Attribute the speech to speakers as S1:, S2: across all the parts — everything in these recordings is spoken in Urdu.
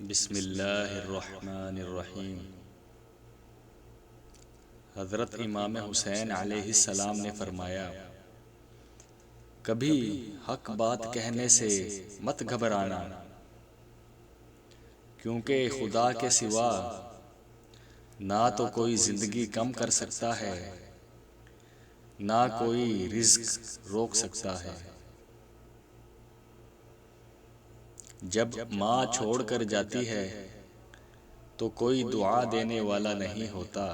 S1: بسم اللہ الرحمن الرحیم۔ حضرت امام حسین علیہ السلام نے فرمایا، کبھی حق بات کہنے سے مت گھبرانا، کیونکہ خدا کے سوا نہ تو کوئی زندگی کم کر سکتا ہے، نہ کوئی رزق روک سکتا ہے۔ جب ماں چھوڑ کر جاتی ہے تو کوئی دعا دینے والا نہیں ہوتا،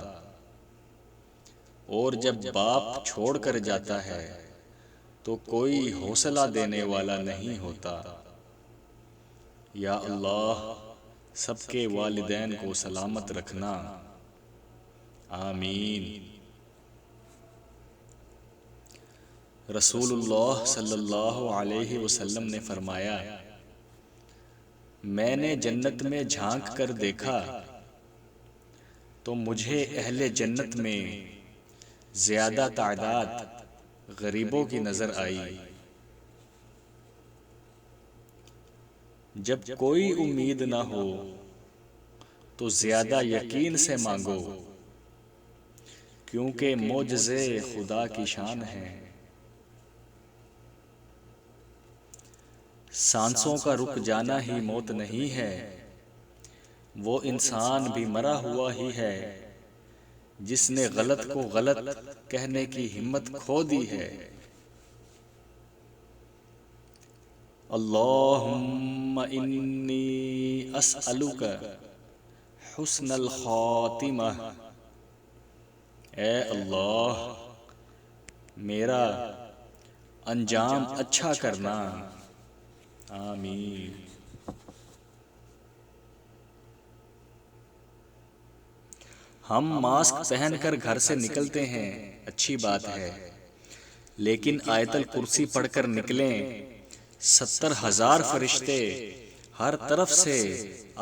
S1: اور جب باپ چھوڑ کر جاتا ہے تو کوئی حوصلہ دینے والا نہیں ہوتا۔ یا اللہ سب کے والدین کو سلامت رکھنا، آمین۔ رسول اللہ صلی اللہ علیہ وسلم نے فرمایا، میں نے جنت میں جھانک کر دیکھا تو مجھے اہل جنت میں زیادہ تعداد غریبوں کی نظر آئی۔ جب کوئی امید نہ ہو تو زیادہ یقین سے مانگو، کیونکہ معجزے خدا کی شان ہے۔ سانسوں کا رک جانا ہی موت نہیں ہے، وہ انسان بھی مرا ہوا ہی ہے جس نے غلط کو غلط کہنے کی ہمت کھو دی ہے۔ اللہم انی اسألک حسن الخاتمہ، اے اللہ میرا انجام اچھا کرنا، آمین۔ ہم ماسک پہن کر گھر سے نکلتے ہیں، اچھی بات ہے، لیکن آیت الکرسی پڑھ کر نکلیں، 70,000 فرشتے ہر طرف سے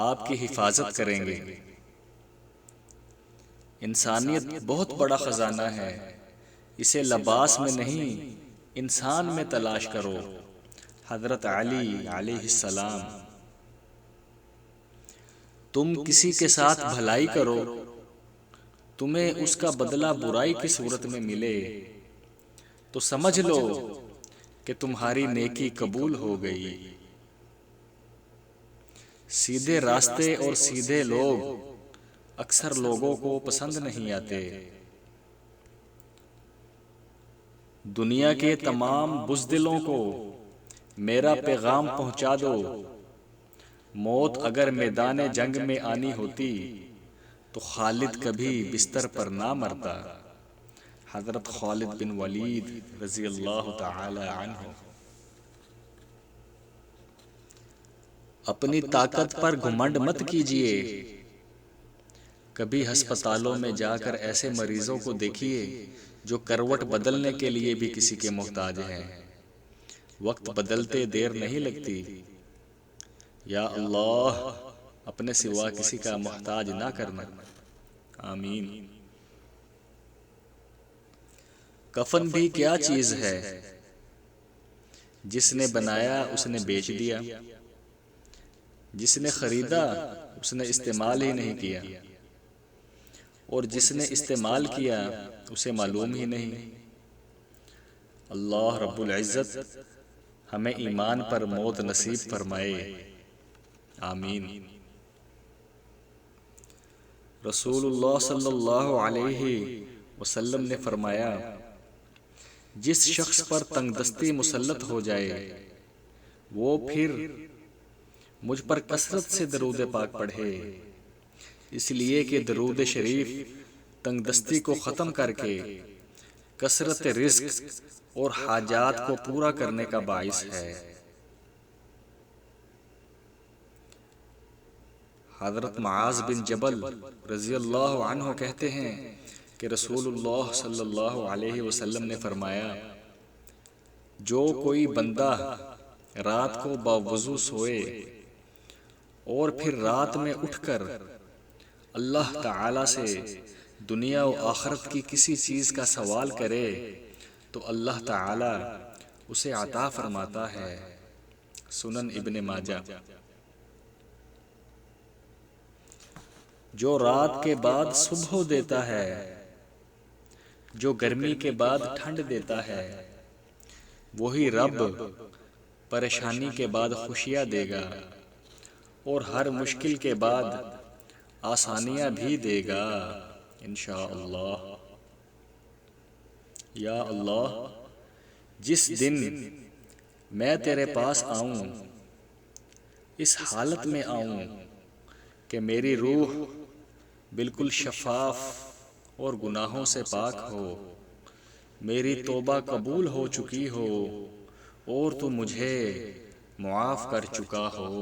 S1: آپ کی حفاظت کریں گے۔ انسانیت بہت بڑا خزانہ ہے، اسے لباس میں نہیں انسان میں تلاش کرو۔ حضرت علی علیہ السلام۔ تم کسی کے ساتھ بھلائی کرو، تمہیں اس کا بدلہ برائی کی صورت میں ملے تو سمجھ لو کہ تمہاری نیکی قبول ہو گئی۔ سیدھے راستے اور سیدھے لوگ اکثر لوگوں کو پسند نہیں آتے۔ دنیا کے تمام بزدلوں کو میرا پیغام پہنچا دو، موت اگر میدان جنگ میں آنی ہوتی تو خالد کبھی بستر پر نہ مرتا۔ حضرت خالد بن ولید رضی اللہ تعالی عنہ۔ اپنی طاقت پر گھمنڈ مت کیجیے، کبھی ہسپتالوں میں جا کر ایسے مریضوں کو دیکھیے جو کروٹ بدلنے کے لیے بھی کسی کے محتاج ہیں۔ وقت بدلتے دیر نہیں لگتی۔ یا اللہ اپنے سوا کسی کا محتاج نہ کرنا، آمین۔ کفن بھی کیا چیز ہے، جس نے بنایا اس نے بیچ دیا، جس نے خریدا اس نے استعمال ہی نہیں کیا، اور جس نے استعمال کیا اسے معلوم ہی نہیں۔ اللہ رب العزت ہمیں ایمان پر موت نصیب فرمائے، آمین۔ رسول اللہ صلی اللہ علیہ وسلم نے فرمایا، جس شخص پر تنگ دستی مسلط ہو جائے وہ پھر مجھ پر کثرت سے درود پاک پڑھے، اس لیے کہ درود شریف تنگ دستی کو ختم کر کے کثرت رزق اور حاجات کو پورا کرنے کا باعث ہے۔ حضرت معاذ بن جبل رضی اللہ عنہ کہتے ہیں کہ رسول اللہ صلی اللہ علیہ وسلم نے فرمایا، جو کوئی بندہ رات کو باوضو سوئے اور پھر رات میں اٹھ کر اللہ تعالی سے دنیا و آخرت کی کسی چیز کا سوال کرے تو اللہ تعالی اسے عطا فرماتا ہے۔ سنن ابن ماجہ۔ جو رات کے بعد صبح دیتا ہے، جو گرمی کے بعد ٹھنڈ دیتا ہے، وہی رب پریشانی کے بعد خوشیاں دے گا اور ہر مشکل کے بعد آسانیاں بھی دے گا انشاءاللہ۔ یا اللہ، جس دن میں تیرے پاس آؤں، اس حالت میں آؤں کہ میری روح بالکل شفاف اور گناہوں سے پاک ہو، میری توبہ قبول ہو چکی ہو اور تو مجھے معاف کر چکا ہو۔